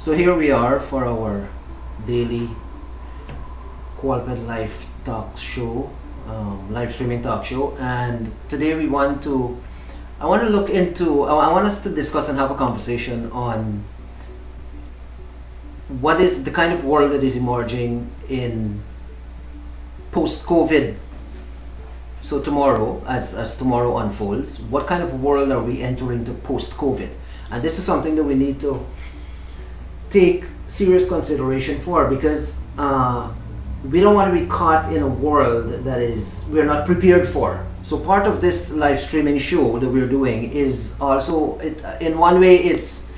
So here we are for our daily Qualped Live talk show, live streaming talk show, and today I want to look into, I want us to discuss and have a conversation on what is the kind of world that is emerging in post-COVID. So tomorrow, as tomorrow unfolds, what kind of world are we entering to post-COVID? And this is something that we need to take serious consideration for, because we don't want to be caught in a world that we're not prepared for. So part of this live streaming show that we're doing is also, in one way, it's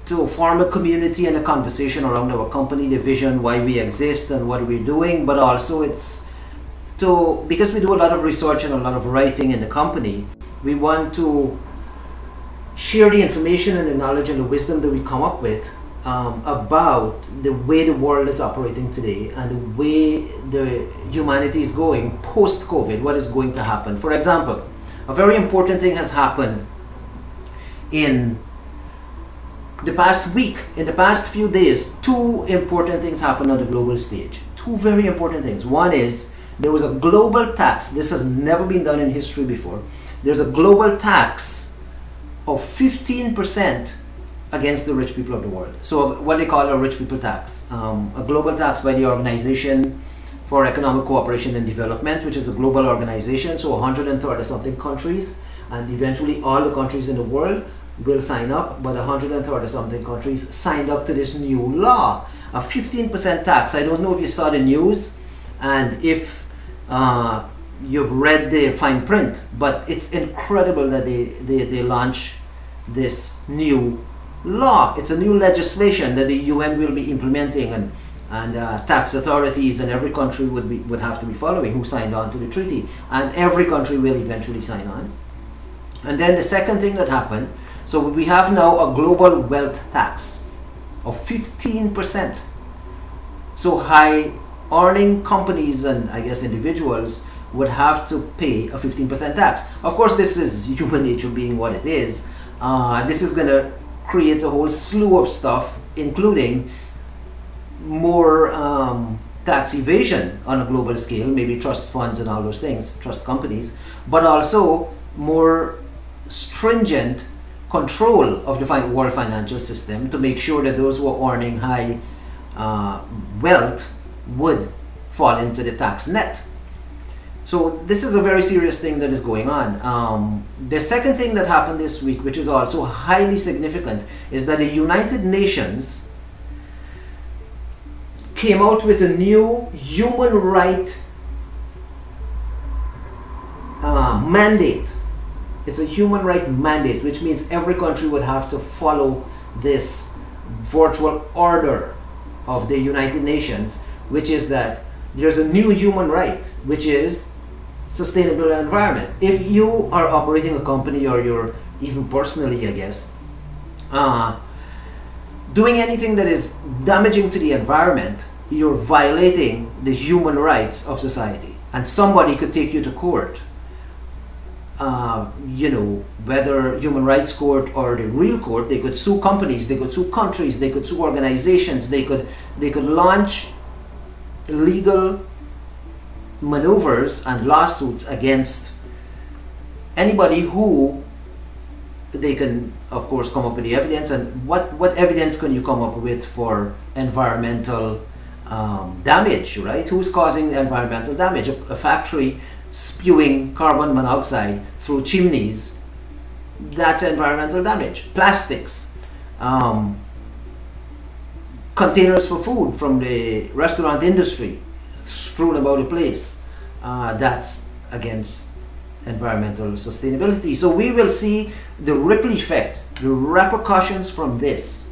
to form a community and a conversation around our company, the vision, why we exist and what we're doing, but also it's because we do a lot of research and a lot of writing in the company, we want to share the information and the knowledge and the wisdom that we come up with about the way the world is operating today and the way the humanity is going post-COVID, what is going to happen. For example, a very important thing has happened in the past week. In the past few days, two important things happened on the global stage. Two very important things. One is there was a global tax. This has never been done in history before. There's a global tax of 15% against the rich people of the world. So what they call a rich people tax. A global tax by the Organization for Economic Cooperation and Development, which is a global organization. So 130 something countries, and eventually all the countries in the world will sign up, but 130 something countries signed up to this new law, a 15% tax. I don't know if you saw the news and if you've read the fine print, but it's incredible that they launch this new law. It's a new legislation that the UN will be implementing, and tax authorities in every country would have to be following, who signed on to the treaty, and every country will eventually sign on. And then the second thing that happened, so we have now a global wealth tax of 15%. So high earning companies and I guess individuals would have to pay a 15% tax. Of course, this is human nature being what it is. This is going to create a whole slew of stuff, including more tax evasion on a global scale, maybe trust funds and all those things, trust companies, but also more stringent control of the world financial system to make sure that those who are earning high wealth would fall into the tax net. So this is a very serious thing that is going on. The second thing that happened this week, which is also highly significant, is that the United Nations came out with a new human right mandate. It's a human right mandate, which means every country would have to follow this virtual order of the United Nations, which is that there's a new human right, which is sustainable environment. If you are operating a company, or you're even personally, I guess, doing anything that is damaging to the environment, you're violating the human rights of society, and somebody could take you to court. Whether human rights court or the real court, they could sue companies, they could sue countries, they could sue organizations, they could launch legal maneuvers and lawsuits against anybody who they can, of course, come up with the evidence. And what evidence can you come up with for environmental damage, right? Who's causing the environmental damage? A factory spewing carbon monoxide through chimneys, that's environmental damage. Plastics, containers for food from the restaurant industry strewn about the place, that's against environmental sustainability. So we will see the ripple effect, the repercussions from these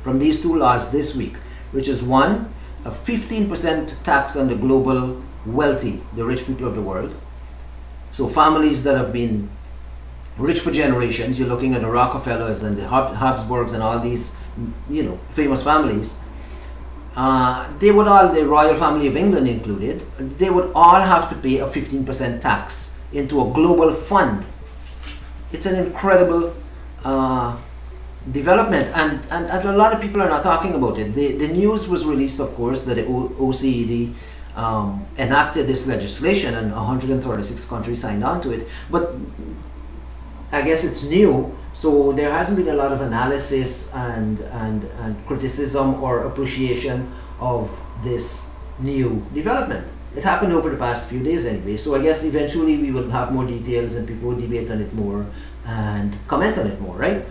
two laws this week, which is one, a 15% tax on the global wealthy, the rich people of the world. So families that have been rich for generations, you're looking at the Rockefellers and the Habsburgs and all these, famous families. They would all, the royal family of England included, they would all have to pay a 15% tax into a global fund. It's an incredible development, and a lot of people are not talking about it. The news was released, of course, that the OECD enacted this legislation and 136 countries signed on to it. But I guess it's new, so there hasn't been a lot of analysis and criticism or appreciation of this new development. It happened over the past few days anyway, so I guess eventually we will have more details and people will debate on it more and comment on it more, right?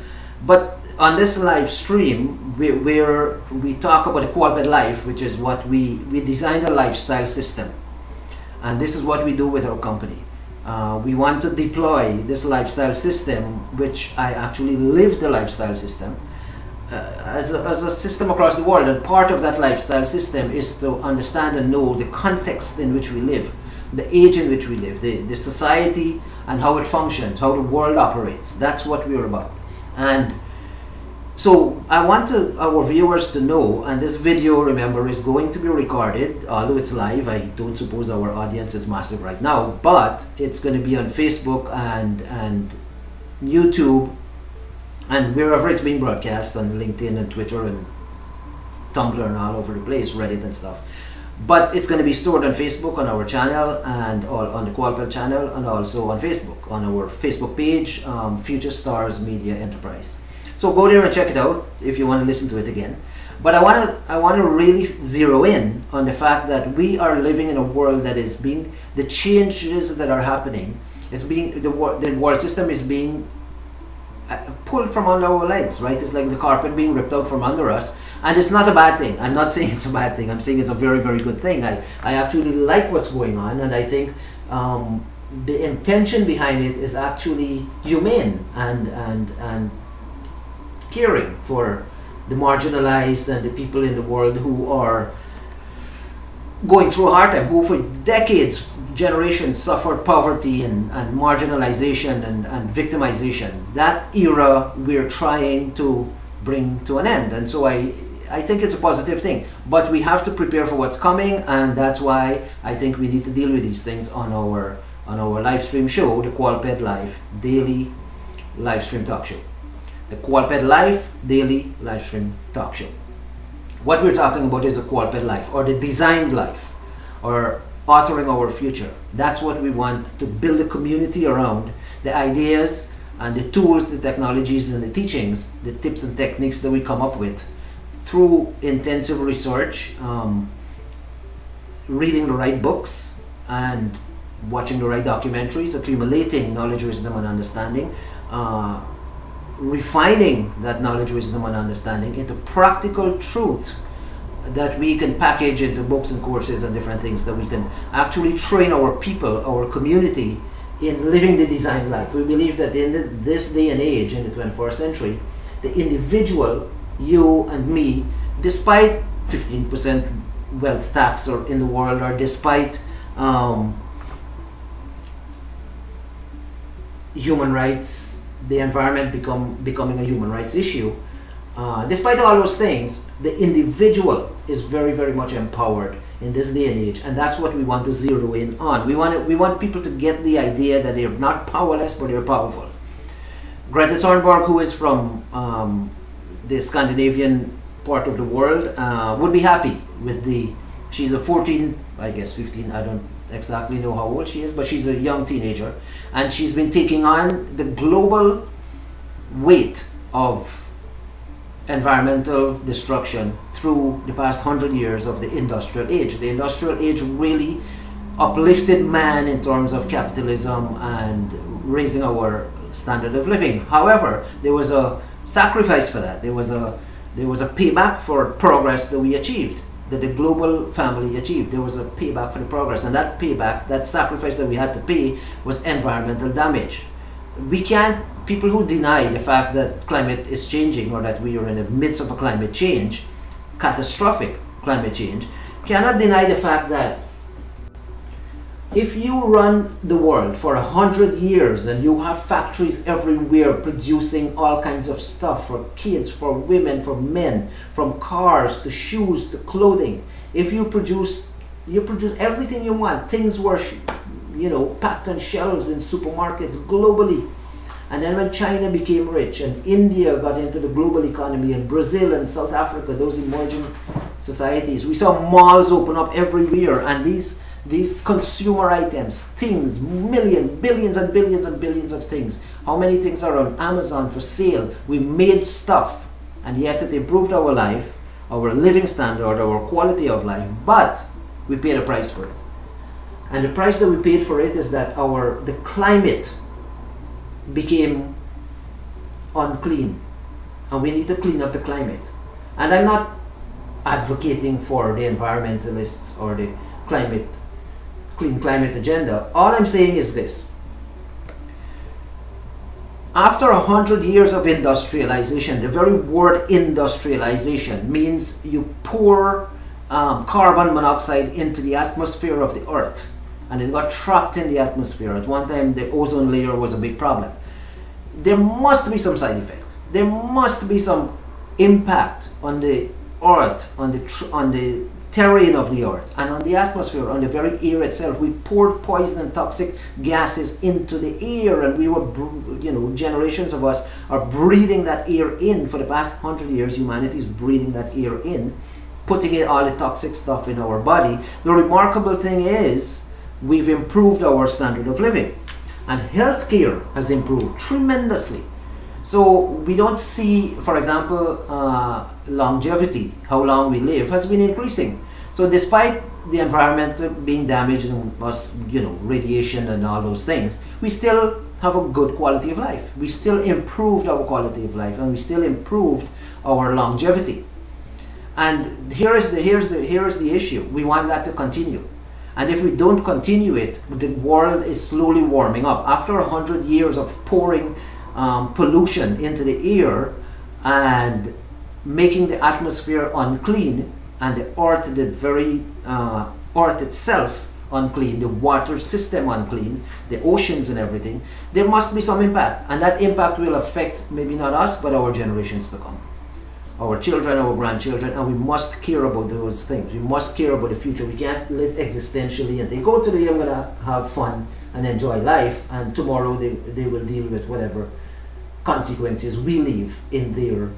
But on this live stream, where we talk about a quality life, which is what we designed a lifestyle system, and this is what we do with our company. We want to deploy this lifestyle system, which I actually live the lifestyle system, as a system across the world. And part of that lifestyle system is to understand and know the context in which we live, the age in which we live, the society and how it functions, how the world operates. That's what we're about. And so I want our viewers to know, and this video, remember, is going to be recorded, although it's live. I don't suppose our audience is massive right now, but it's going to be on Facebook and YouTube and wherever it's being broadcast, on LinkedIn and Twitter and Tumblr and all over the place, Reddit and stuff. But it's going to be stored on Facebook, on our channel, and on the Qualpel channel, and also on Facebook, on our Facebook page, Future Stars Media Enterprise. So go there and check it out if you want to listen to it again. But I want to really zero in on the fact that we are living in a world that is being, the changes that are happening, the world system is being pulled from under our legs, right? It's like the carpet being ripped out from under us, and it's not a bad thing. I'm not saying it's a bad thing. I'm saying it's a very, very good thing. I actually like what's going on, and I think the intention behind it is actually humane and caring for the marginalized and the people in the world who are going through a hard time, who for decades, generations suffered poverty and marginalization and victimization. That era we're trying to bring to an end. And so I think it's a positive thing. But we have to prepare for what's coming, and that's why I think we need to deal with these things on our live stream show, the Qualped Live Daily Live Stream Talk Show. The Qualped Live Daily Live Stream Talk Show. What we're talking about is the Qualped Life, or the designed life, or authoring our future. That's what we want to build a community around, the ideas and the tools, the technologies and the teachings, the tips and techniques that we come up with through intensive research, reading the right books and watching the right documentaries, accumulating knowledge, wisdom and understanding, refining that knowledge, wisdom and understanding into practical truth that we can package into books and courses and different things that we can actually train our people, our community, in living the designed life. We believe that in this day and age, in the 21st century, the individual, you and me, despite 15% wealth tax or in the world, or despite human rights, the environment becoming a human rights issue, despite all those things, the individual is very, very much empowered in this day and age, and that's what we want to zero in on. We want people to get the idea that they're not powerless, but they're powerful. Greta Sanborg, who is from the Scandinavian part of the world, would be happy with she's a 14, I guess 15, I don't exactly know how old she is, but she's a young teenager, and she's been taking on the global weight of environmental destruction through the past 100 years of the industrial age. The industrial age really uplifted man in terms of capitalism and raising our standard of living. However, there was a sacrifice for that. There was a payback for progress that we achieved, that the global family achieved. There was a payback for the progress, and that payback, that sacrifice that we had to pay, was environmental damage. People who deny the fact that climate is changing, or that we are in the midst of a climate change, catastrophic climate change, cannot deny the fact that if you run the world for 100 years and you have factories everywhere producing all kinds of stuff for kids, for women, for men, from cars to shoes to clothing, if you produce everything you want, things were packed on shelves in supermarkets globally, And then when China became rich and India got into the global economy and Brazil and South Africa, those emerging societies, we saw malls open up everywhere, and these consumer items, things, billions and billions and billions of things. How many things are on Amazon for sale? We made stuff, and yes, it improved our life, our living standard, our quality of life, but we paid a price for it. And the price that we paid for it is that the climate became unclean, and we need to clean up the climate. And I'm not advocating for the environmentalists or the clean climate agenda. All I'm saying is this: after 100 years of industrialization, the very word industrialization means you pour carbon monoxide into the atmosphere of the earth, and it got trapped in the atmosphere. At one time, the ozone layer was a big problem. There must be some side effect. There must be some impact on the earth, on the terrain of the earth, and on the atmosphere, on the very air itself. We poured poison and toxic gases into the air, and we were, generations of us are breathing that air in. For the past 100 years, humanity is breathing that air in, putting in all the toxic stuff in our body. The remarkable thing is, we've improved our standard of living, and healthcare has improved tremendously. So we don't see, for example, longevity, how long we live, has been increasing. So despite the environment being damaged and us, radiation and all those things, we still have a good quality of life. We still improved our quality of life, and we still improved our longevity. And here is the issue. We want that to continue. And if we don't continue it, the world is slowly warming up. After 100 years of pouring pollution into the air and making the atmosphere unclean, and the earth, the very earth itself unclean, the water system unclean, the oceans and everything, there must be some impact. And that impact will affect maybe not us, but our generations to come. Our children, our grandchildren, and we must care about those things. We must care about the future. We can't live existentially and think, oh, today I'm going to have fun and enjoy life, and tomorrow they will deal with whatever consequences we leave in their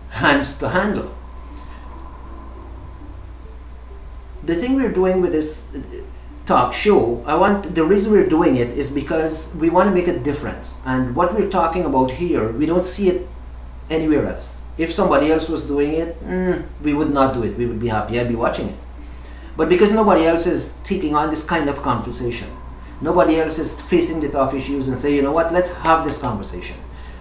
hands to handle. The thing we're doing with this talk show, the reason we're doing it is because we want to make a difference. And what we're talking about here, we don't see it anywhere else. If somebody else was doing it, we would not do it. We would be happy. I'd be watching it. But because nobody else is taking on this kind of conversation, nobody else is facing the tough issues and say, you know what, let's have this conversation.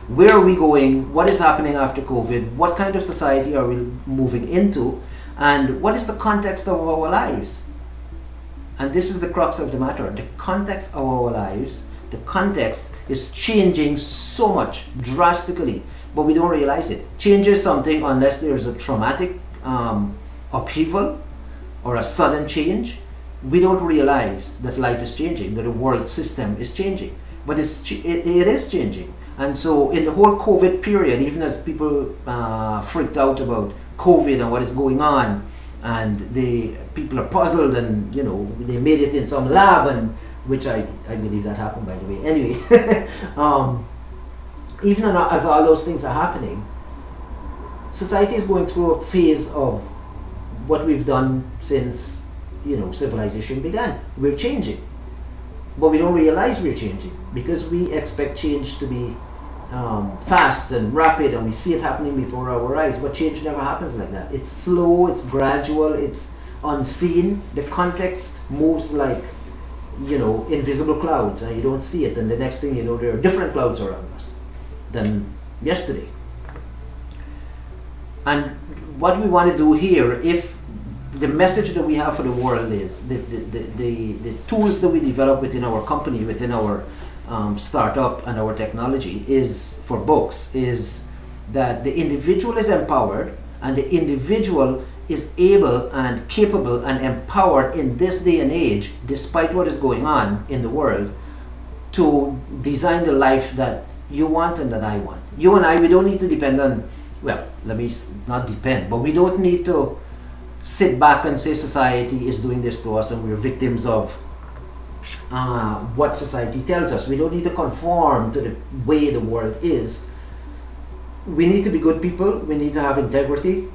Where are we going? What is happening after COVID? What kind of society are we moving into? And what is the context of our lives? And this is the crux of the matter. The context of our lives, the context is changing so much, drastically, but we don't realize it. Change is something unless there's a traumatic upheaval or a sudden change. We don't realize that life is changing, that the world system is changing. But it is changing. And so in the whole COVID period, even as people freaked out about COVID and what is going on, and people are puzzled, and they made it in some lab, and which I believe that happened, by the way. Anyway, even as all those things are happening, society is going through a phase of what we've done since civilization began. We're changing, but we don't realize we're changing because we expect change to be fast and rapid, and we see it happening before our eyes, but change never happens like that. It's slow, it's gradual, it's unseen. The context moves like invisible clouds, and you don't see it, and the next thing you know, there are different clouds around us than yesterday. And what we want to do here, if the message that we have for the world is the tools that we develop within our company, within our startup and our technology is for books, is that the individual is empowered, and the individual is able and capable and empowered in this day and age, despite what is going on in the world, to design the life that you want and that I want. You and I, we don't need to depend on, not depend, but we don't need to sit back and say society is doing this to us and we're victims of what society tells us. We don't need to conform to the way the world is. We need to be good people, we need to have integrity,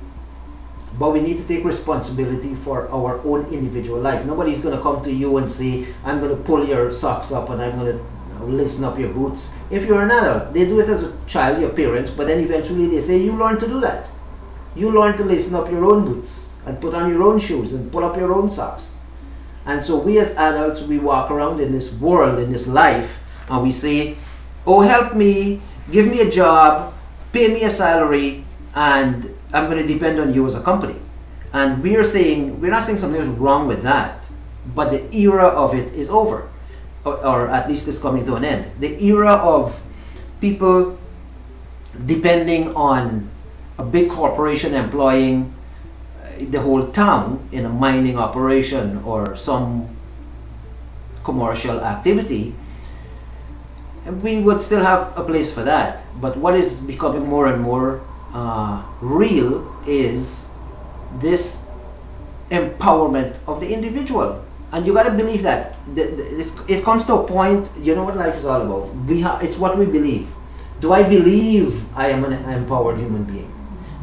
but we need to take responsibility for our own individual life. Nobody's going to come to you and say, I'm going to pull your socks up and I'm going to listen up your boots. If you're an adult, they do it as a child, your parents, but then eventually they say, you learn to do that. You learn to listen up your own boots and put on your own shoes and pull up your own socks. And so we as adults, we walk around in this world, in this life, and we say, oh, help me, give me a job, pay me a salary, and I'm going to depend on you as a company. And we're not saying something is wrong with that, but the era of it is over, or at least it's coming to an end. The era of people depending on a big corporation employing the whole town in a mining operation or some commercial activity, we would still have a place for that. But what is becoming more and more real is this empowerment of the individual. And you got to believe that. It comes to a point, you know what life is all about. It's what we believe. Do I believe I am an empowered human being?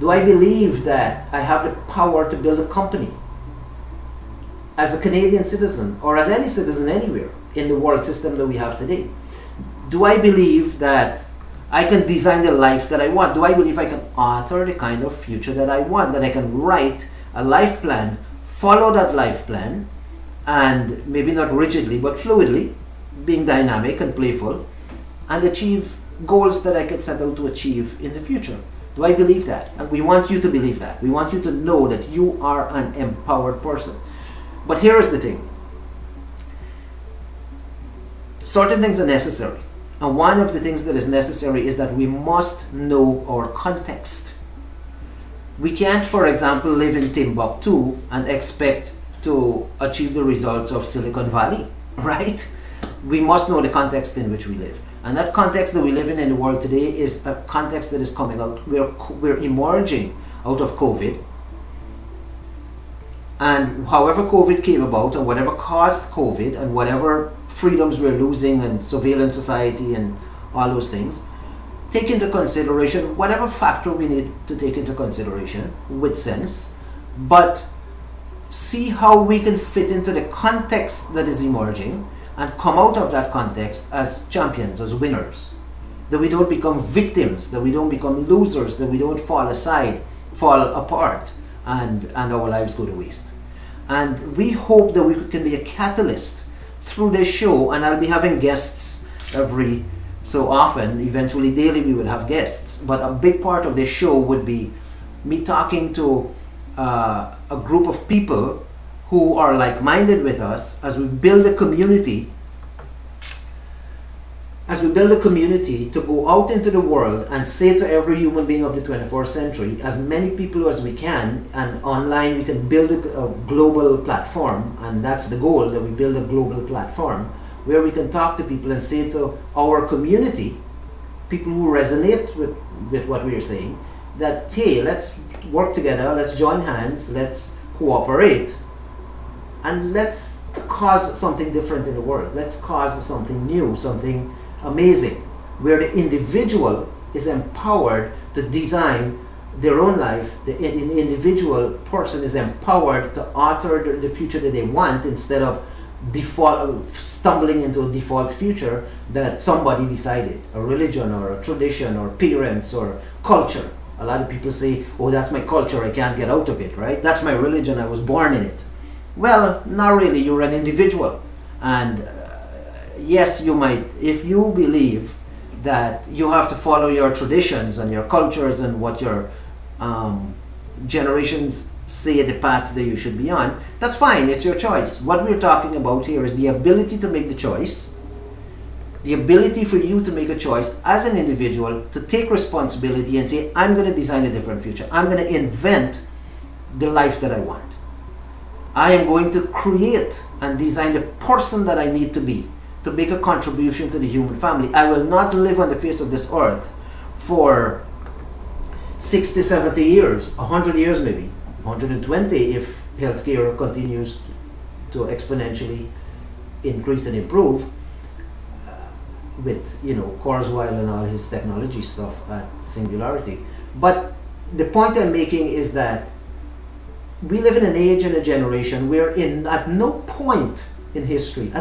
Do I believe that I have the power to build a company as a Canadian citizen or as any citizen anywhere in the world system that we have today? Do I believe that I can design the life that I want? Do I believe I can author the kind of future that I want? That I can write a life plan, follow that life plan, and maybe not rigidly but fluidly, being dynamic and playful, and achieve goals that I can set out to achieve in the future? Do I believe that? And we want you to believe that. We want you to know that you are an empowered person. But here is the thing. Certain things are necessary. And one of the things that is necessary is that we must know our context. We can't, for example, live in Timbuktu and expect to achieve the results of Silicon Valley, right? We must know the context in which we live. And that context that we live in the world today is a context that is coming out. We're emerging out of COVID. And however COVID came about and whatever caused COVID and whatever freedoms we're losing and surveillance society and all those things, take into consideration whatever factor we need to take into consideration with sense, but see how we can fit into the context that is emerging and come out of that context as champions, as winners. That we don't become victims, that we don't become losers, that we don't fall apart, and our lives go to waste. And we hope that we can be a catalyst through this show, and I'll be having guests every so often. Eventually daily we will have guests, but a big part of this show would be me talking to a group of people who are like-minded with us as we build a community to go out into the world and say to every human being of the 21st century, as many people as we can, and online we can build a global platform, and that's the goal, that we build a global platform where we can talk to people and say to our community, people who resonate with what we are saying, that hey, let's work together, let's join hands, let's cooperate, and let's cause something different in the world. Let's cause something new, something amazing, where the individual is empowered to design their own life. The individual person is empowered to author the future that they want, instead of stumbling into a default future that somebody decided, a religion or a tradition or parents or culture. A lot of people say, oh, that's my culture, I can't get out of it, right? That's my religion, I was born in it. Well, not really. You're an individual, and yes, you might, if you believe that you have to follow your traditions and your cultures and what your generations say the path that you should be on, that's fine, it's your choice. What we're talking about here is the ability to make the choice, the ability for you to make a choice as an individual, to take responsibility and say, I'm going to design a different future. I'm going to invent the life that I want. I am going to create and design the person that I need to be to make a contribution to the human family. I will not live on the face of this earth for 60, 70 years, 100 years maybe, 120 if healthcare continues to exponentially increase and improve with, Kurzweil and all his technology stuff at Singularity. But the point I'm making is that we live in an age and a generation where at no point in history,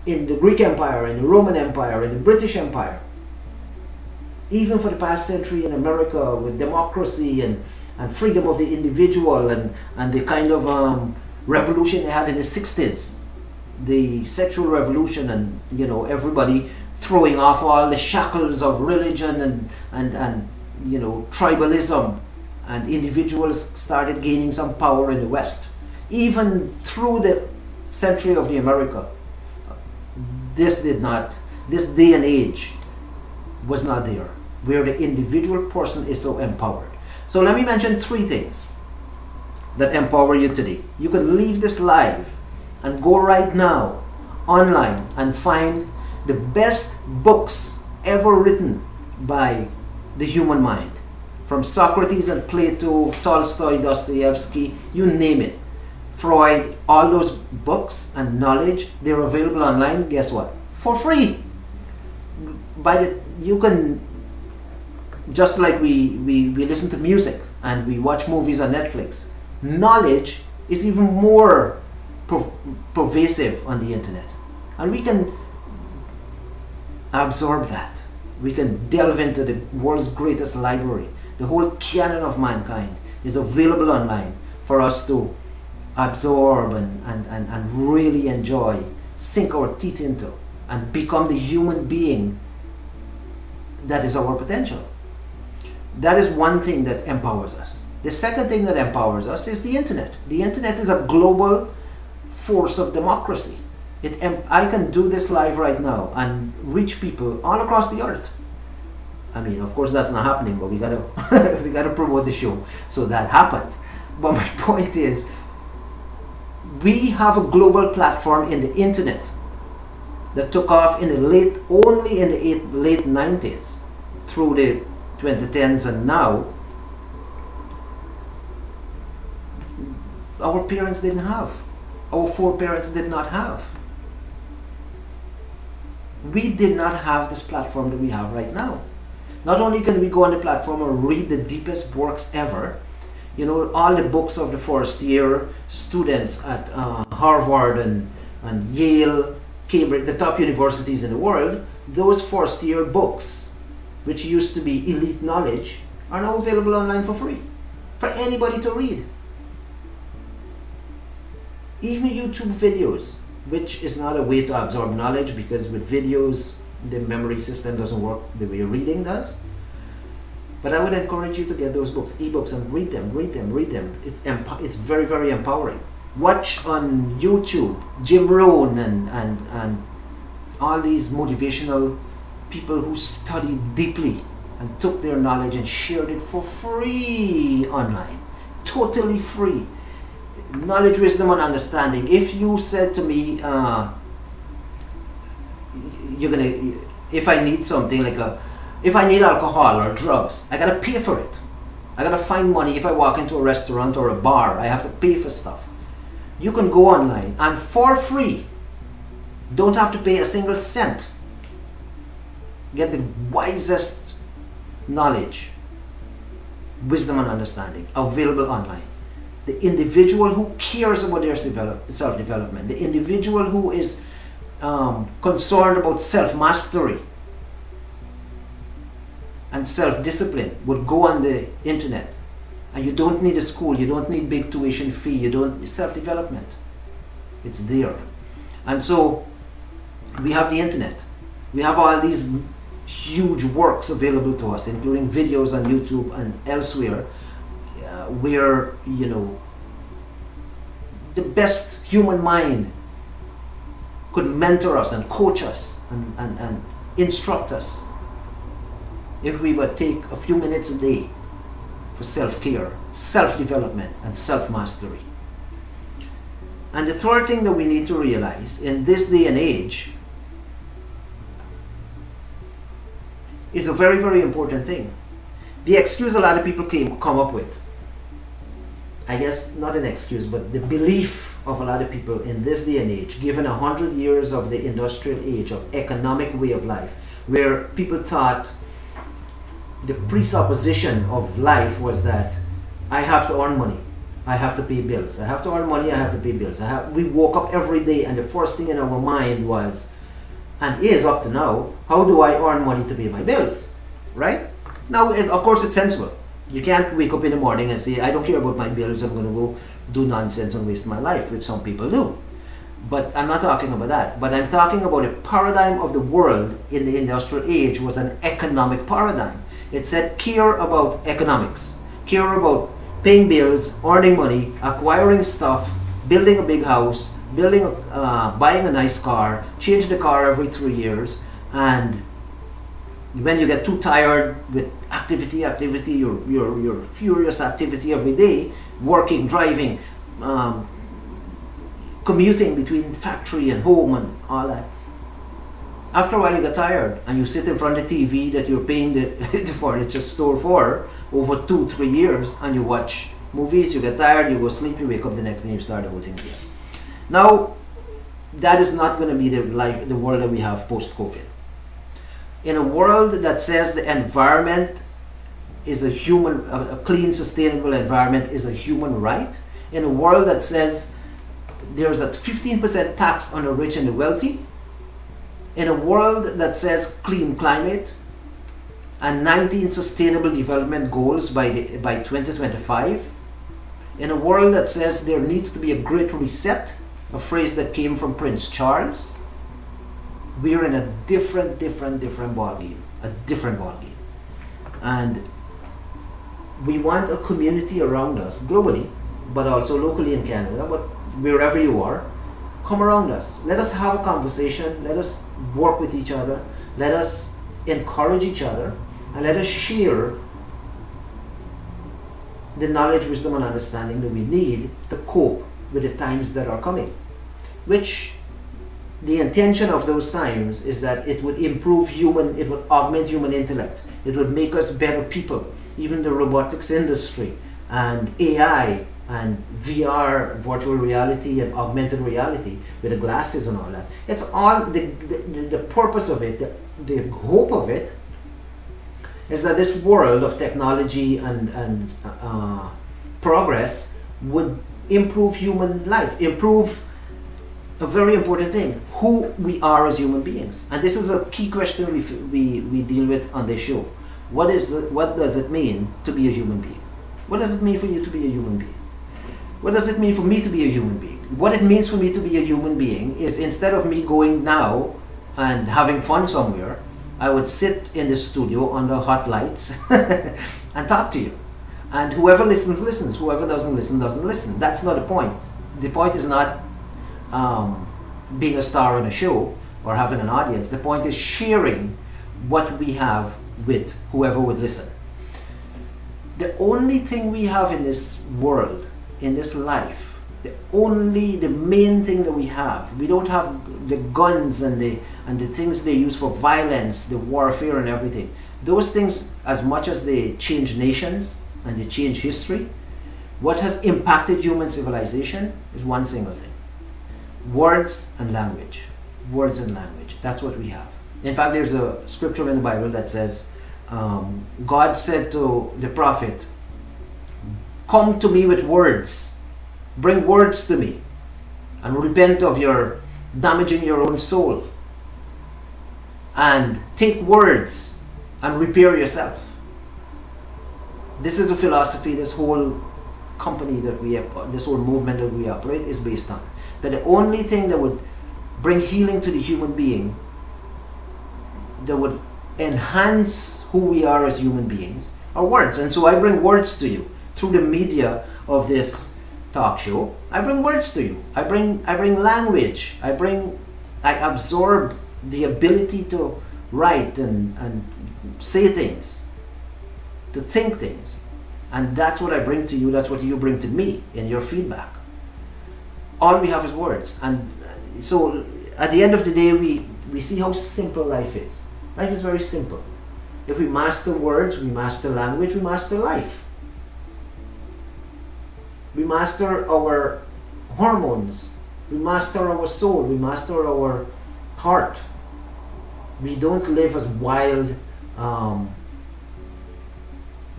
in the Greek Empire, in the Roman Empire, in the British Empire, even for the past century in America with democracy and freedom of the individual and the kind of revolution they had in the 60s, the sexual revolution, and everybody throwing off all the shackles of religion and tribalism, and individuals started gaining some power in the West. Even through the century of the America, this day and age was not there, where the individual person is so empowered. So let me mention 3 things that empower you today. You can leave this live and go right now online and find the best books ever written by the human mind. From Socrates and Plato, Tolstoy, Dostoevsky, you name it. Freud, all those books and knowledge, they're available online, guess what? For free. You can, just like we listen to music and we watch movies on Netflix, knowledge is even more pervasive on the internet. And we can absorb that. We can delve into the world's greatest library. The whole canon of mankind is available online for us to absorb and really enjoy, sink our teeth into, and become the human being that is our potential. That is one thing that empowers us. The second thing that empowers us is the internet. The internet is a global force of democracy. I can do this live right now and reach people all across the earth. I mean, of course that's not happening, but we gotta promote the show so that happens. But my point is, we have a global platform in the internet that took off only in the late 90s through the 2010s, and now our parents didn't have. Our foreparents did not have. We did not have this platform that we have right now. Not only can we go on the platform and read the deepest works ever, all the books of the first year students at Harvard and Yale, Cambridge, the top universities in the world, those first year books, which used to be elite knowledge, are now available online for free, for anybody to read. Even YouTube videos, which is not a way to absorb knowledge, because with videos the memory system doesn't work the way reading does. But I would encourage you to get those books, ebooks, and read them. It's very, very empowering. Watch on YouTube Jim Rohn and all these motivational people who studied deeply and took their knowledge and shared it for free online, totally free. Knowledge, wisdom, and understanding. If you said to me, if I need something if I need alcohol or drugs, I gotta pay for it. I gotta find money. If I walk into a restaurant or a bar, I have to pay for stuff. You can go online and for free, don't have to pay a single cent, get the wisest knowledge, wisdom, and understanding available online. The individual who cares about their self-development, the individual who is concerned about self-mastery and self-discipline would go on the internet. And you don't need a school, you don't need big tuition fee, you don't, self-development. It's there. And so we have the internet. We have all these huge works available to us, including videos on YouTube and elsewhere, where the best human mind could mentor us and coach us and instruct us if we would take a few minutes a day for self-care, self-development, and self-mastery. And the third thing that we need to realize in this day and age is a very, very important thing. The excuse a lot of people come up with, I guess not an excuse, but the belief of a lot of people in this day and age, given 100 years of the industrial age of economic way of life, where people thought the presupposition of life was that I have to earn money, I have to pay bills. I have to earn money, I have to pay bills. We woke up every day and the first thing in our mind was, and is up to now, how do I earn money to pay my bills? Right? Now, of course, it's sensible. You can't wake up in the morning and say, I don't care about my bills, I'm going to go do nonsense and waste my life, which some people do. But I'm not talking about that. But I'm talking about a paradigm of the world in the industrial age was an economic paradigm. It said care about economics, care about paying bills, earning money, acquiring stuff, building a big house, buying a nice car, change the car every 3 years, and when you get too tired with activity, your furious activity every day, working, driving, commuting between factory and home and all that. After a while you get tired and you sit in front of the TV that you're paying the furniture store for over 2-3 years, and you watch movies, you get tired, you go sleep, you wake up the next day, you start the whole thing again. Now, that is not going to be the world that we have post-COVID. In a world that says the environment is a clean, sustainable environment is a human right, in a world that says there's a 15% tax on the rich and the wealthy, in a world that says clean climate and 19 sustainable development goals by 2025, in a world that says there needs to be a great reset, a phrase that came from Prince Charles, we're in a different ballgame, and we want a community around us globally, but also locally in Canada, but wherever you are, come around us. Let us have a conversation, let us work with each other, let us encourage each other, and let us share the knowledge, wisdom, and understanding that we need to cope with the times that are coming. Which the intention of those times is that it would it would augment human intellect. It would make us better people. Even the robotics industry and AI and VR, virtual reality and augmented reality with the glasses and all that. It's all the purpose of it, the hope of it is that this world of technology and progress would improve human life, improve a very important thing, who we are as human beings. And this is a key question we deal with on this show. What does it mean to be a human being? What does it mean for you to be a human being? What does it mean for me to be a human being? What it means for me to be a human being is, instead of me going now and having fun somewhere, I would sit in the studio under hot lights and talk to you. And whoever listens, listens. Whoever doesn't listen, doesn't listen. That's not the point. The point is not being a star on a show or having an audience. The point is sharing what we have with whoever would listen. The only thing we have in this world, in this life, the main thing that we have, we don't have the guns and the things they use for violence, the warfare and everything. Those things, as much as they change nations and they change history, what has impacted human civilization is one single thing: words and language. Words and language. That's what we have. In fact, there's a scripture in the Bible that says, God said to the prophet, "Come to me with words, bring words to me, and repent of your damaging your own soul, and take words and repair yourself." This is a philosophy this whole company this whole movement that we operate is based on. That the only thing that would bring healing to the human being, that would enhance who we are as human beings, are words. And so I bring words to you through the media of this talk show. I bring words to you. I bring language. I absorb the ability to write and say things, to think things. And that's what I bring to you, that's what you bring to me in your feedback. All we have is words. And so at the end of the day, we see how simple life is. Life is very simple. If we master words, we master language, we master life. We master our hormones, we master our soul, we master our heart. We don't live as wild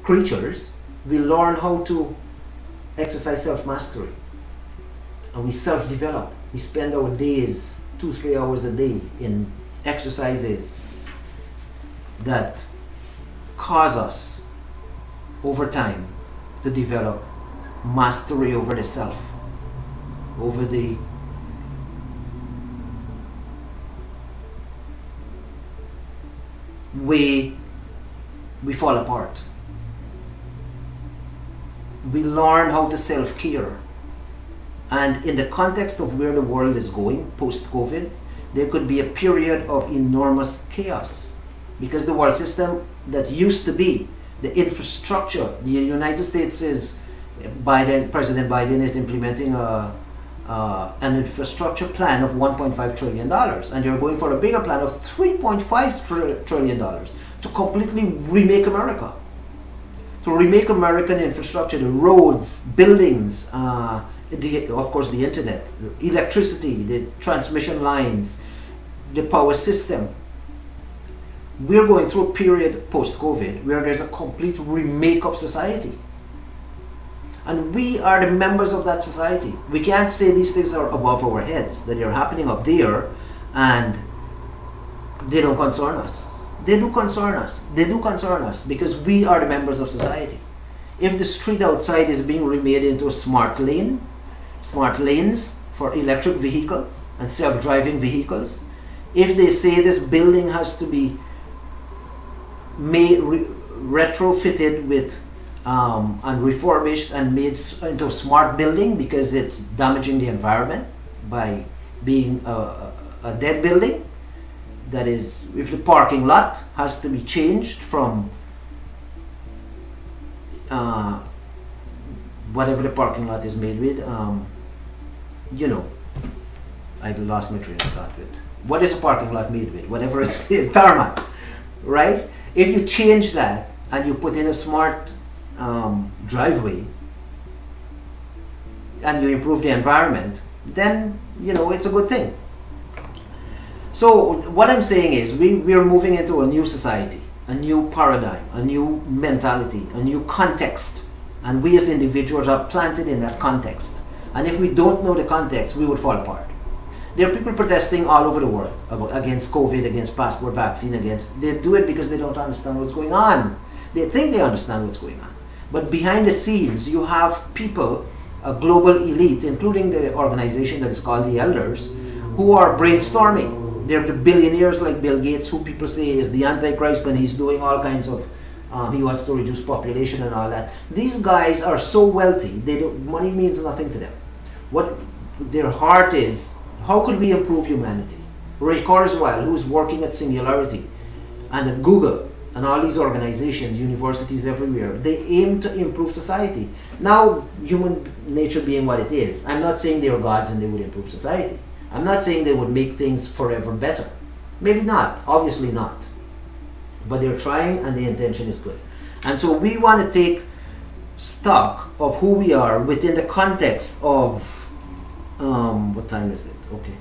creatures. We learn how to exercise self-mastery, and we self-develop. We spend our days 2-3 hours a day in exercises that cause us over time to develop mastery over the self, over the way we fall apart. We learn how to self-care. And in the context of where the world is going post-COVID, there could be a period of enormous chaos, because the world system that used to be the infrastructure, the United States is, President Biden is implementing an infrastructure plan of $1.5 trillion, and they're going for a bigger plan of $3.5 trillion to completely remake America. To remake American infrastructure, the roads, buildings, of course the internet, electricity, the transmission lines, the power system. We're going through a period post-COVID where there's a complete remake of society. And we are the members of that society. We can't say these things are above our heads, that they're happening up there and they don't concern us. They do concern us. They do concern us because we are the members of society. If the street outside is being remade into a smart lanes for electric vehicle and self-driving vehicles, if they say this building has to be retrofitted with and refurbished and made into a smart building because it's damaging the environment by being a dead building, that is, if the parking lot has to be changed from whatever the parking lot is made with, I lost my train of thought with. What is a parking lot made with? Whatever it's made, tarmac, right? If you change that and you put in a smart driveway and you improve the environment, then it's a good thing. So what I'm saying is we are moving into a new society, a new paradigm, a new mentality, a new context, and we as individuals are planted in that context. And if we don't know the context, we would fall apart. There are people protesting all over the world against COVID, against passport vaccine, they do it because they don't understand what's going on. They think they understand what's going on. But behind the scenes, you have people, a global elite, including the organization that is called the Elders, who are brainstorming. They're the billionaires like Bill Gates, who people say is the Antichrist, and he's doing all kinds of, he wants to reduce population and all that. These guys are so wealthy, money means nothing to them. What their heart is, how could we improve humanity? Ray Kurzweil, who's working at Singularity and at Google and all these organizations, universities everywhere, they aim to improve society. Now, human nature being what it is, I'm not saying they are gods and they would improve society. I'm not saying they would make things forever better. Maybe not, obviously not. But they're trying and the intention is good. And so we want to take stock of who we are within the context of, what time is it? Okay.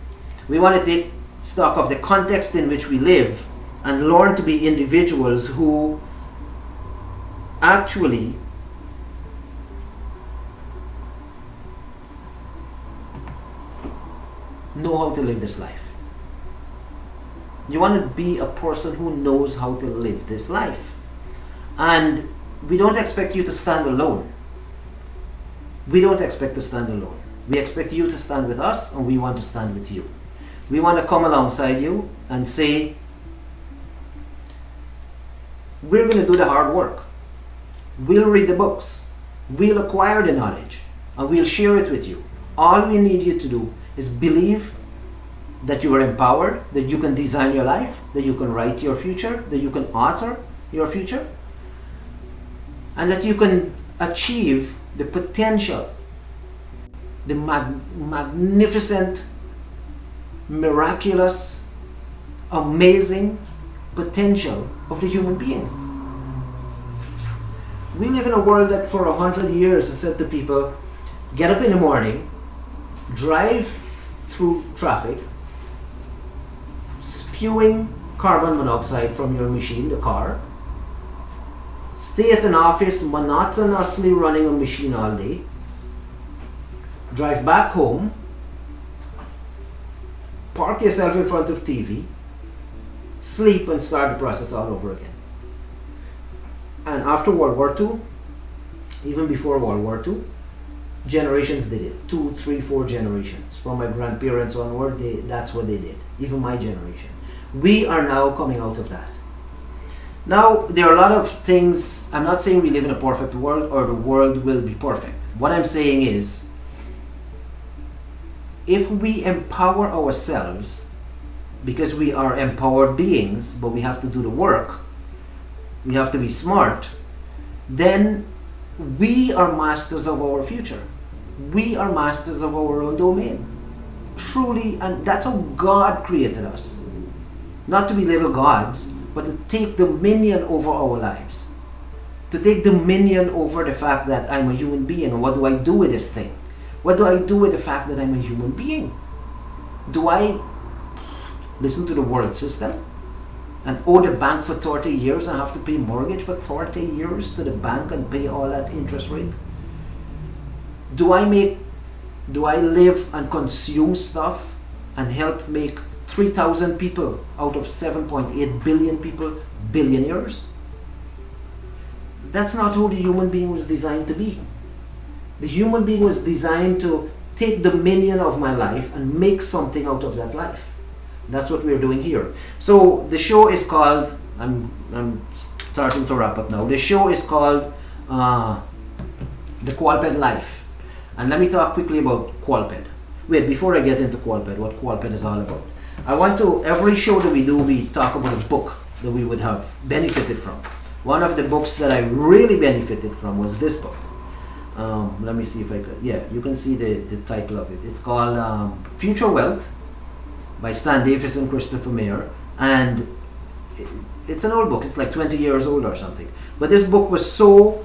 We want to take stock of the context in which we live and learn to be individuals who actually know how to live this life. You want to be a person who knows how to live this life. And we don't expect you to stand alone. We don't expect to stand alone. We expect you to stand with us, and we want to stand with you. We want to come alongside you and say, we're going to do the hard work. We'll read the books. We'll acquire the knowledge, and we'll share it with you. All we need you to do is believe that you are empowered, that you can design your life, that you can write your future, that you can author your future, and that you can achieve the potential, the magnificent, miraculous, amazing potential of the human being. We live in a world that for 100 years has said to people, get up in the morning, drive through traffic, spewing carbon monoxide from your machine, the car, stay at an office monotonously running a machine all day, drive back home, park yourself in front of TV, sleep, and start the process all over again. And after World War II, even before World War II, generations did it. 2, 3, 4 generations. From my grandparents onward, that's what they did. Even my generation. We are now coming out of that. Now, there are a lot of things. I'm not saying we live in a perfect world or the world will be perfect. What I'm saying is, if we empower ourselves, because we are empowered beings, but we have to do the work, we have to be smart, then we are masters of our future. We are masters of our own domain. Truly, and that's how God created us. Not to be little gods, but to take dominion over our lives. To take dominion over the fact that I'm a human being, and what do I do with this thing? What do I do with the fact that I'm a human being? Do I listen to the world system and owe the bank for 30 years and have to pay mortgage for 30 years to the bank and pay all that interest rate? Do I live and consume stuff and help make 3,000 people out of 7.8 billion people billionaires? That's not who the human being was designed to be. The human being was designed to take dominion of my life and make something out of that life. That's what we're doing here. So the show is called, I'm starting to wrap up now. The show is called The Qualped Life. And let me talk quickly about Qualped. Wait, before I get into Qualped, what Qualped is all about. I want to, every show that we do, we talk about a book that we would have benefited from. One of the books that I really benefited from was this book. Let me see if I could. Yeah, you can see the title of it. It's called Future Wealth by Stan Davis and Christopher Mayer. And it's an old book. It's like 20 years old or something. But this book was so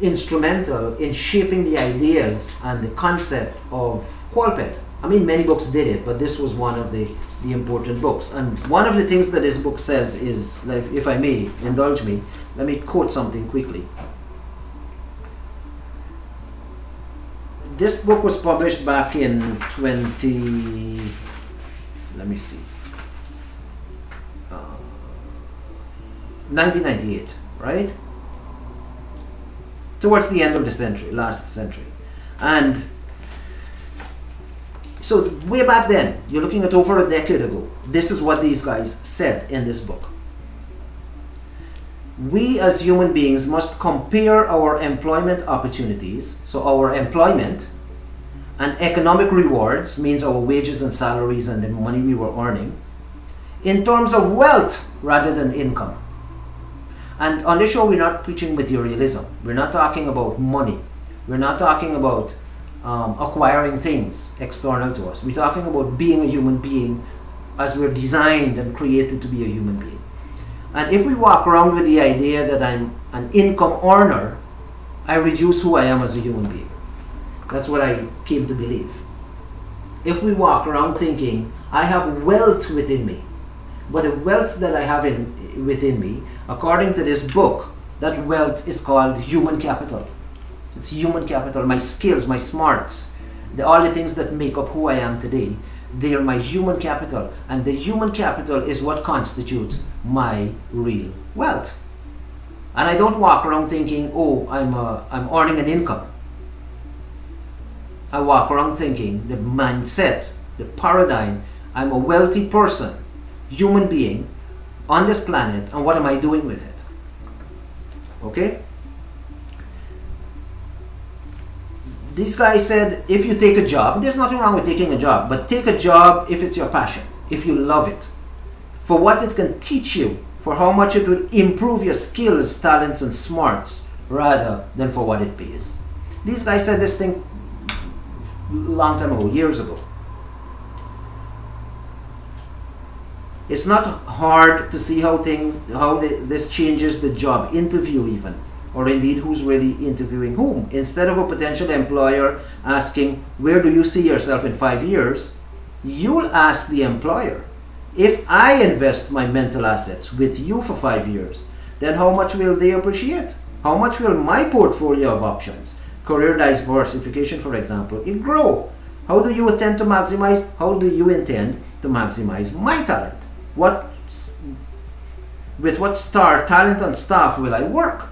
instrumental in shaping the ideas and the concept of Qualped. I mean, many books did it, but this was one of the important books. And one of the things that this book says is, like, if I may indulge me, let me quote something quickly. This book was published back in 1998, right? Towards the end of the century, last century. And so way back then, you're looking at over a decade ago, this is what these guys said in this book. We as human beings must compare our employment opportunities, so our employment and economic rewards, means our wages and salaries and the money we were earning, in terms of wealth rather than income. And on this show, we're not preaching materialism. We're not talking about money. We're not talking about acquiring things external to us. We're talking about being a human being as we're designed and created to be a human being. And if we walk around with the idea that I'm an income earner, I reduce who I am as a human being. That's what I came to believe. If we walk around thinking I have wealth within me, but the wealth that I have within me, according to this book, that wealth is called human capital. It's human capital. My skills, my smarts, all the things that make up who I am today, they are my human capital. And the human capital is what constitutes my real wealth. And I don't walk around thinking, oh, I'm earning an income. I walk around thinking the mindset, the paradigm, I'm a wealthy person, human being on this planet, and what am I doing with it? Okay? These guys said, if you take a job, there's nothing wrong with taking a job, but take a job if it's your passion, if you love it, for what it can teach you, for how much it will improve your skills, talents, and smarts, rather than for what it pays. These guys said this thing long time ago, years ago. It's not hard to see how this changes the job interview even. or indeed who's really interviewing whom. Instead of a potential employer asking, where do you see yourself in 5 years, you'll ask the employer, if I invest my mental assets with you for 5 years, then how much will they appreciate? How much will my portfolio of options, career diversification for example, it grow? How do you intend to maximize my talent? With what star talent and staff will I work?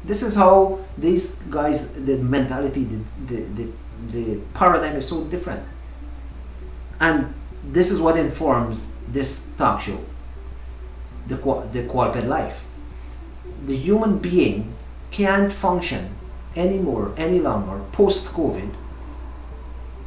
This is how these guys, the mentality, the paradigm is so different. And this is what informs this talk show, the quality life. The human being can't function any longer post-COVID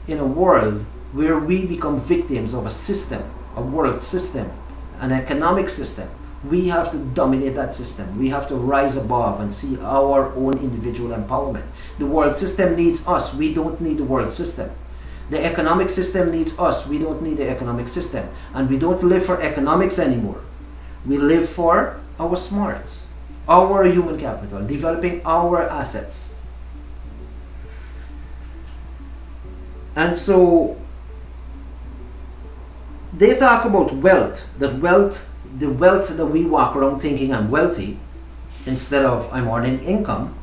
in a world where we become victims of a system, a world system, an economic system. We have to dominate that system. We have to rise above and see our own individual empowerment. The world system needs us. We don't need the world system. The economic system needs us. We don't need the economic system. And we don't live for economics anymore. We live for our smarts, our human capital, developing our assets. And so they talk about wealth, the wealth that we walk around thinking I'm wealthy instead of I'm earning income.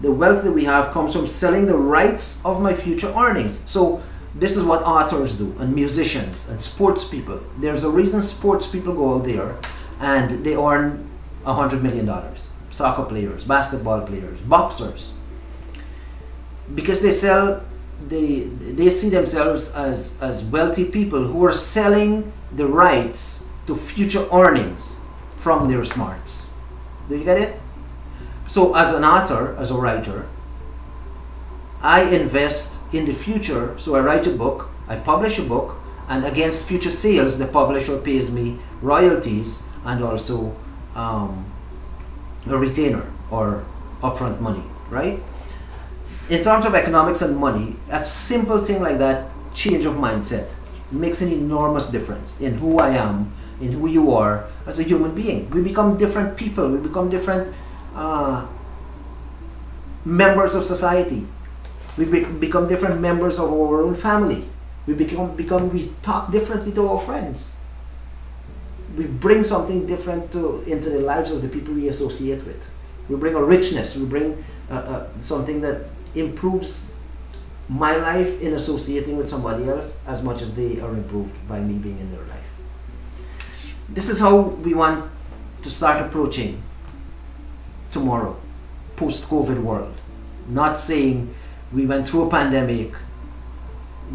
The wealth that we have comes from selling the rights of my future earnings. So this is what authors do, and musicians and sports people. There's a reason sports people go out there and they earn $100 million. Soccer players, basketball players, boxers. Because they see themselves as wealthy people who are selling the rights to future earnings from their smarts. Do you get it? So as an author, as a writer, I invest in the future. So I write a book, I publish a book, and against future sales, the publisher pays me royalties and also a retainer or upfront money, right? In terms of economics and money, a simple thing like that, change of mindset, makes an enormous difference in who I am, in who you are as a human being. We become different people. We become different members of society. We become different members of our own family. We talk differently to our friends. We bring something different into the lives of the people we associate with. We bring a richness. We bring something that improves my life in associating with somebody else as much as they are improved by me being in their life. This is how we want to start approaching tomorrow, post-COVID world. Not saying we went through a pandemic,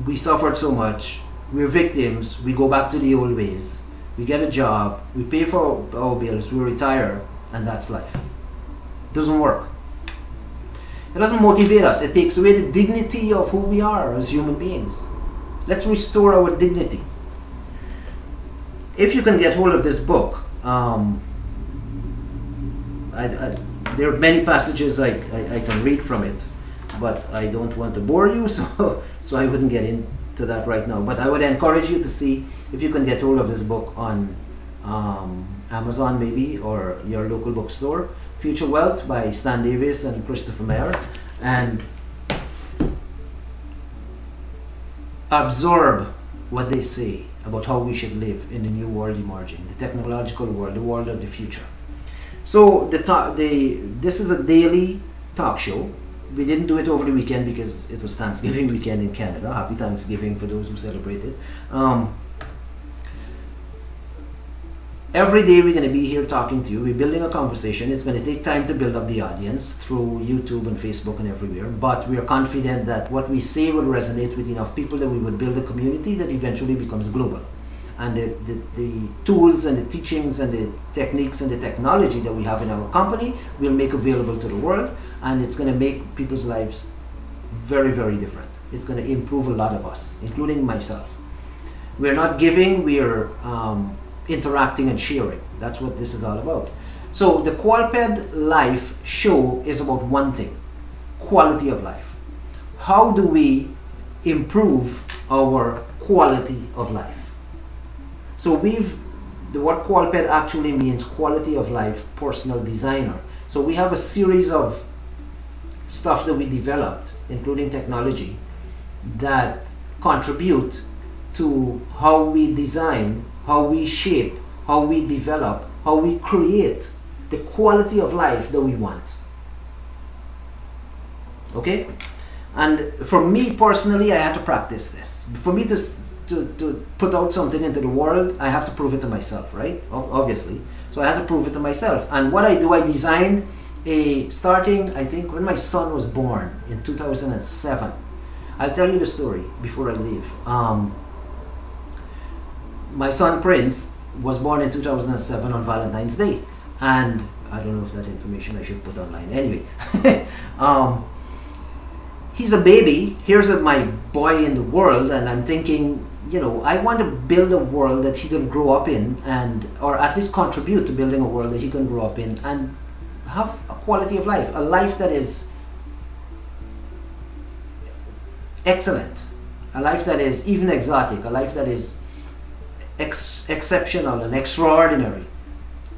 we suffered so much, we're victims, we go back to the old ways, we get a job, we pay for our bills, we retire, and that's life. It doesn't work. It doesn't motivate us. It takes away the dignity of who we are as human beings. Let's restore our dignity. If you can get hold of this book, there are many passages I can read from it, but I don't want to bore you, so I wouldn't get into that right now. But I would encourage you to see if you can get hold of this book on Amazon maybe, or your local bookstore. Future Wealth by Stan Davis and Christopher Mayer, and absorb what they say about how we should live in the new world emerging, the technological world, the world of the future. So this is a daily talk show. We didn't do it over the weekend because it was Thanksgiving weekend in Canada. Happy Thanksgiving for those who celebrated. Every day we're going to be here talking to you. We're building a conversation. It's going to take time to build up the audience through YouTube and Facebook and everywhere. But we are confident that what we say will resonate with enough people that we would build a community that eventually becomes global. And the tools and the teachings and the techniques and the technology that we have in our company we'll make available to the world. And it's going to make people's lives very, very different. It's going to improve a lot of us, including myself. We're not giving, we're interacting and sharing. That's what this is all about. So the Qualped Life show is about one thing: quality of life. How do we improve our quality of life? So the word Qualped actually means quality of life personal designer. So we have a series of stuff that we developed, including technology, that contribute to how we design, how we shape, how we develop, how we create the quality of life that we want. Okay? And for me personally, I had to practice this. For me to put out something into the world, I have to prove it to myself, right? Obviously. So I had to prove it to myself. And what I do, I designed starting, I think, when my son was born in 2007. I'll tell you the story before I leave. My son Prince was born in 2007 on Valentine's Day. And I don't know if that information I should put online. Anyway, he's a baby. Here's my boy in the world, and I'm thinking, I want to build a world that he can grow up in, or at least contribute to building a world that he can grow up in and have a quality of life, a life that is excellent, a life that is even exotic, a life that is exceptional and extraordinary.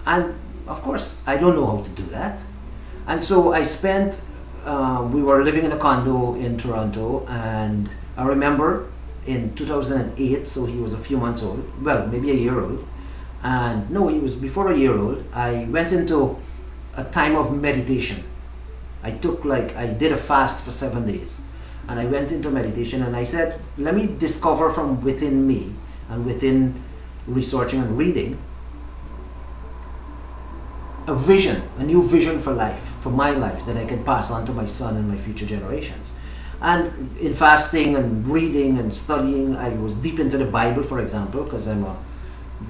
And of course, I don't know how to do that. And so I spent, we were living in a condo in Toronto, and I remember in 2008, so he was a few months old, well, maybe a year old, and no, he was before a year old. I went into a time of meditation. I did a fast for 7 days, and I went into meditation, and I said, let me discover from within me, and within researching and reading, a new vision for life, for my life, that I can pass on to my son and my future generations. And in fasting and reading and studying, I was deep into the Bible, for example, because I'm a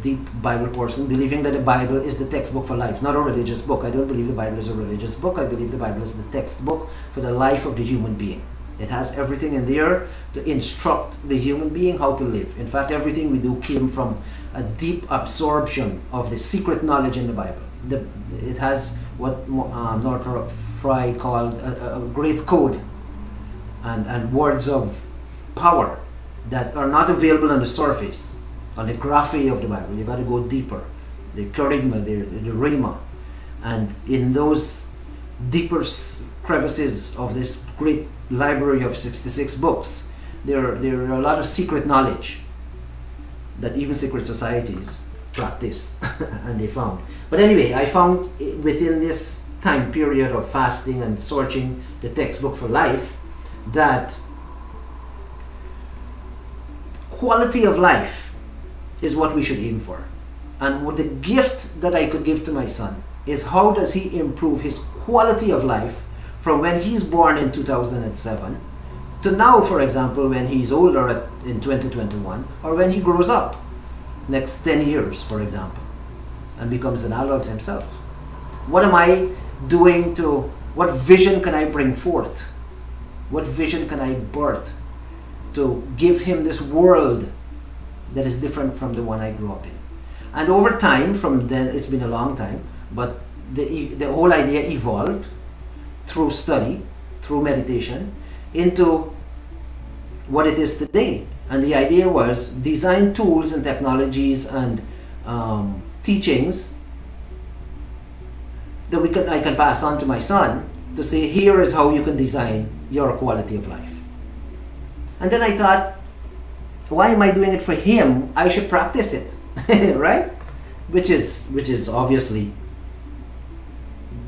deep Bible person, believing that the Bible is the textbook for life, not a religious book. I don't believe the Bible is a religious book. I believe the Bible is the textbook for the life of the human being. It has everything in there to instruct the human being how to live. In fact, everything we do came from a deep absorption of the secret knowledge in the Bible. It has what Northrop Frye called a great code and words of power that are not available on the surface, on the graphe of the Bible. You got to go deeper. The kerygma, the rhema, and in those deeper crevices of this great library of 66 books, there are a lot of secret knowledge that even secret societies practice and they found. But anyway, I found within this time period of fasting and searching the textbook for life that quality of life is what we should aim for. And what the gift that I could give to my son is, how does he improve his quality of life from when he's born in 2007 to now, for example, when he's older in 2021, or when he grows up next 10 years, for example, and becomes an adult himself. What am I doing what vision can I bring forth? What vision can I birth to give him this world that is different from the one I grew up in? And over time, from then, it's been a long time, but the whole idea evolved through study, through meditation, into what it is today. And the idea was design tools and technologies and teachings that I can pass on to my son to say, here is how you can design your quality of life. And then I thought, why am I doing it for him? I should practice it, right? Which is obviously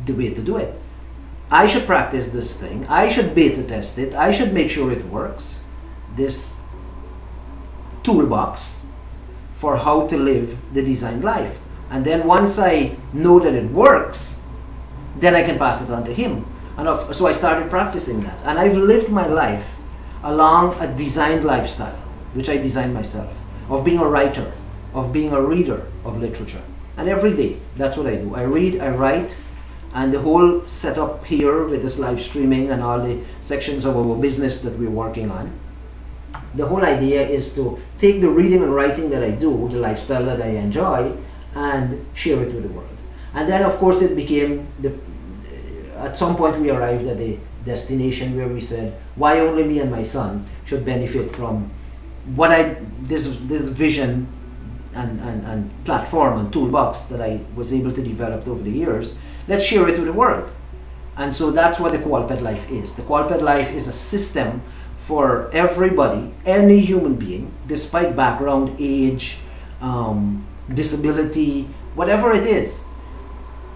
the way to do it. I should practice this thing. I should beta test it. I should make sure it works. This toolbox for how to live the designed life. And then once I know that it works, then I can pass it on to him. And so I started practicing that. And I've lived my life along a designed lifestyle, which I designed myself, of being a writer, of being a reader of literature. And every day, that's what I do. I read, I write, and the whole setup here with this live streaming and all the sections of our business that we're working on, the whole idea is to take the reading and writing that I do, the lifestyle that I enjoy, and share it with the world. And then of course it became, at some point we arrived at a destination where we said, why only me and my son should benefit from this vision and platform and toolbox that I was able to develop over the years, let's share it with the world. And so that's what the Qualped Life is. The Qualped Life is a system for everybody, any human being, despite background, age, disability, whatever it is.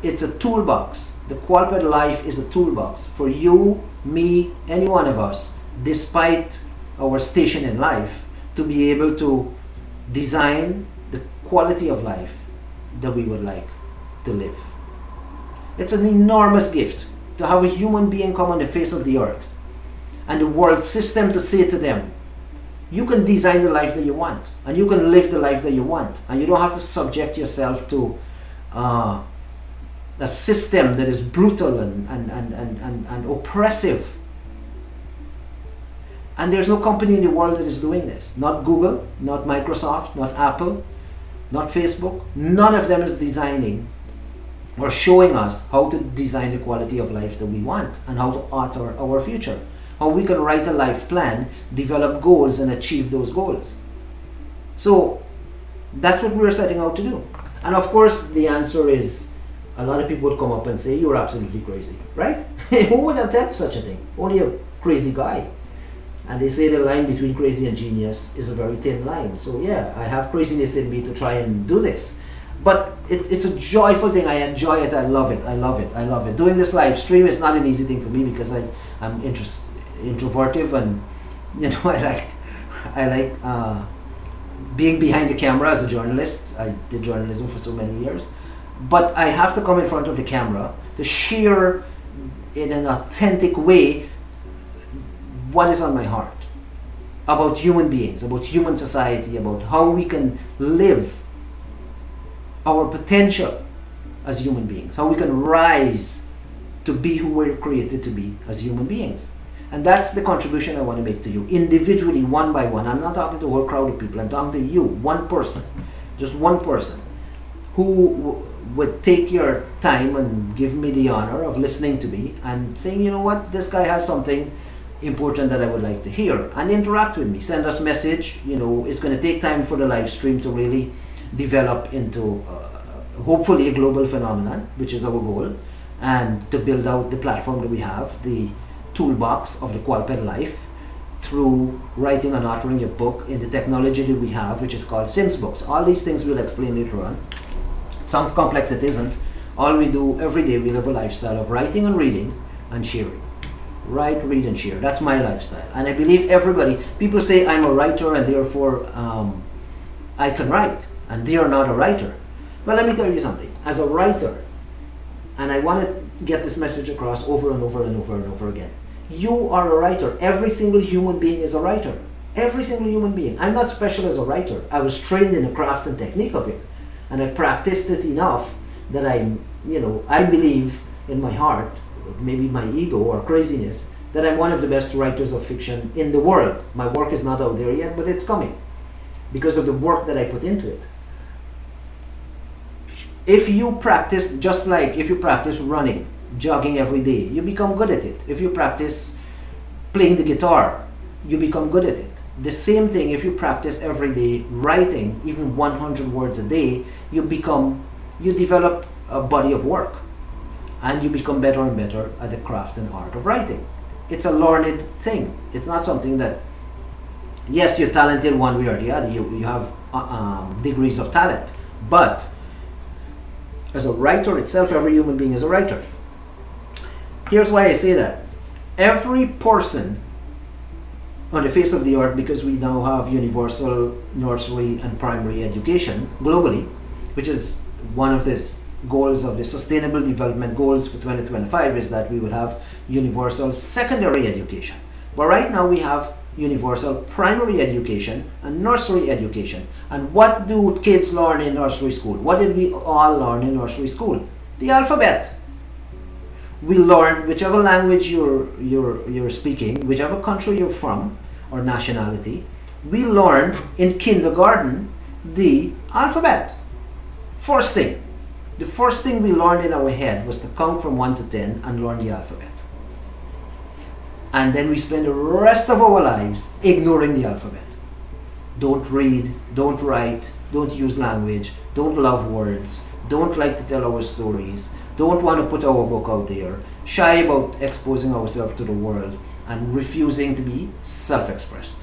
It's a toolbox. The Qualped Life is a toolbox for you, me, any one of us, despite our station in life, to be able to design the quality of life that we would like to live. It's an enormous gift to have a human being come on the face of the earth and the world system to say to them, you can design the life that you want and you can live the life that you want, and you don't have to subject yourself to a system that is brutal and oppressive. And there's no company in the world that is doing this. Not Google, not Microsoft, not Apple, not Facebook. None of them is designing or showing us how to design the quality of life that we want and how to alter our future. How we can write a life plan, develop goals, and achieve those goals. So that's what we're setting out to do. And of course, the answer is, a lot of people would come up and say, you're absolutely crazy, right? Who would attempt such a thing? Only a crazy guy. And they say the line between crazy and genius is a very thin line. So yeah, I have craziness in me to try and do this. But it's a joyful thing. I enjoy it. I love it. I love it. I love it. Doing this live stream is not an easy thing for me because I'm introverted, and I like being behind the camera as a journalist. I did journalism for so many years. But I have to come in front of the camera to share in an authentic way what is on my heart about human beings, about human society, about how we can live our potential as human beings, how we can rise to be who we're created to be as human beings. And that's the contribution I want to make to you, individually, one by one. I'm not talking to a whole crowd of people. I'm talking to you, one person, just one person, who would take your time and give me the honor of listening to me and saying, you know what, this guy has something important that I would like to hear, and interact with me. Send us message. It's going to take time for the live stream to really develop into hopefully a global phenomenon, which is our goal, and to build out the platform that we have, the toolbox of the Qualped Life, through writing and authoring your book in the technology that we have, which is called Sims Books. All these things we'll explain later on. It sounds complex, it isn't. All we do every day, we live a lifestyle of writing and reading and sharing. Write, read, and share. That's my lifestyle. And I believe everybody, people say I'm a writer and therefore I can write, and they are not a writer. Well, let me tell you something. As a writer, and I want to get this message across over and over and over and over again, you are a writer. Every single human being is a writer. Every single human being. I'm not special as a writer. I was trained in the craft and technique of it, and I practiced it enough that I believe in my heart, maybe my ego or craziness, that I'm one of the best writers of fiction in the world. My work is not out there yet, but it's coming because of the work that I put into it. If you practice, just like if you practice running, jogging every day, you become good at it. If you practice playing the guitar, you become good at it. The same thing, if you practice every day writing, even 100 words a day, you develop a body of work, and you become better and better at the craft and art of writing. It's a learned thing. It's not something that, yes, you're talented one way or the other, you have degrees of talent, but as a writer itself, every human being is a writer. Here's why I say that. Every person on the face of the earth, because we now have universal nursery and primary education globally, which is one of the goals of the Sustainable Development Goals for 2025, is that we would have universal secondary education. But right now we have universal primary education and nursery education. And what do kids learn in nursery school? What did we all learn in nursery school? The alphabet. We learn whichever language you're speaking, whichever country you're from or nationality. We learn in kindergarten the alphabet. First thing. The first thing we learned in our head was to count from 1 to 10 and learn the alphabet. And then we spend the rest of our lives ignoring the alphabet. Don't read, don't write, don't use language, don't love words, don't like to tell our stories, don't want to put our book out there, shy about exposing ourselves to the world, and refusing to be self-expressed.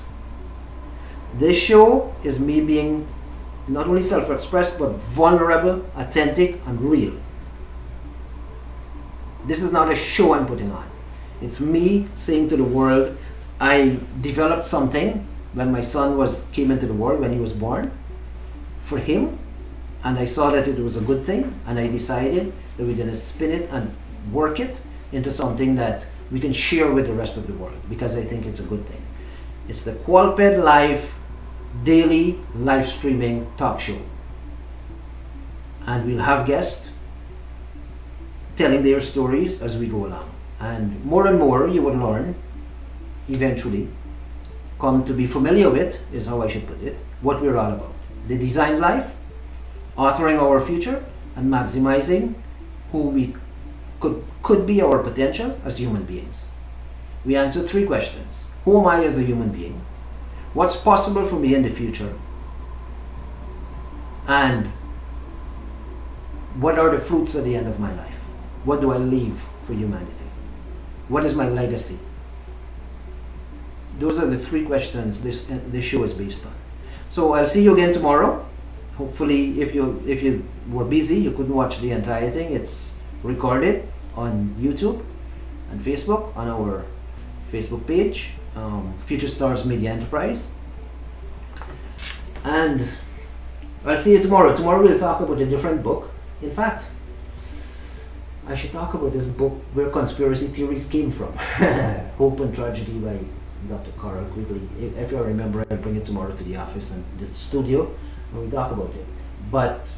This show is me being not only self-expressed but vulnerable, authentic, and real. This is not a show I'm putting on. It's me saying to the world, I developed something when my son came into the world, when he was born, for him, and I saw that it was a good thing, and I decided that we're going to spin it and work it into something that we can share with the rest of the world, because I think it's a good thing. It's the Qualped Live daily live streaming talk show, and we'll have guests telling their stories as we go along, and more you will learn eventually, come to be familiar with, is how I should put it, what we're all about: the designed life, authoring our future, and maximizing who we could be, our potential as human beings. We answer 3 questions. Who am I as a human being? What's possible for me in the future? And what are the fruits at the end of my life? What do I leave for humanity? What is my legacy? Those are the 3 questions this show is based on. So I'll see you again tomorrow. Hopefully, if you were busy, you couldn't watch the entire thing. It's recorded on YouTube and Facebook, on our Facebook page, Future Stars Media Enterprise. And I'll see you tomorrow. Tomorrow we'll talk about a different book. In fact, I should talk about this book where conspiracy theories came from. Hope and Tragedy by Dr. Carl Quigley. If you remember, I'll bring it tomorrow to the office and the studio and we talk about it. But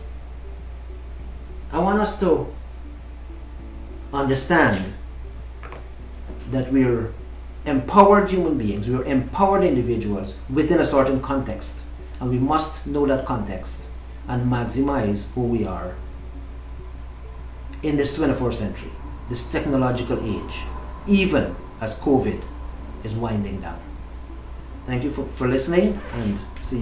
I want us to understand that we're empowered human beings, we're empowered individuals within a certain context, and we must know that context and maximize who we are in this 21st century, this technological age, even as COVID is winding down. Thank you for listening, and see you.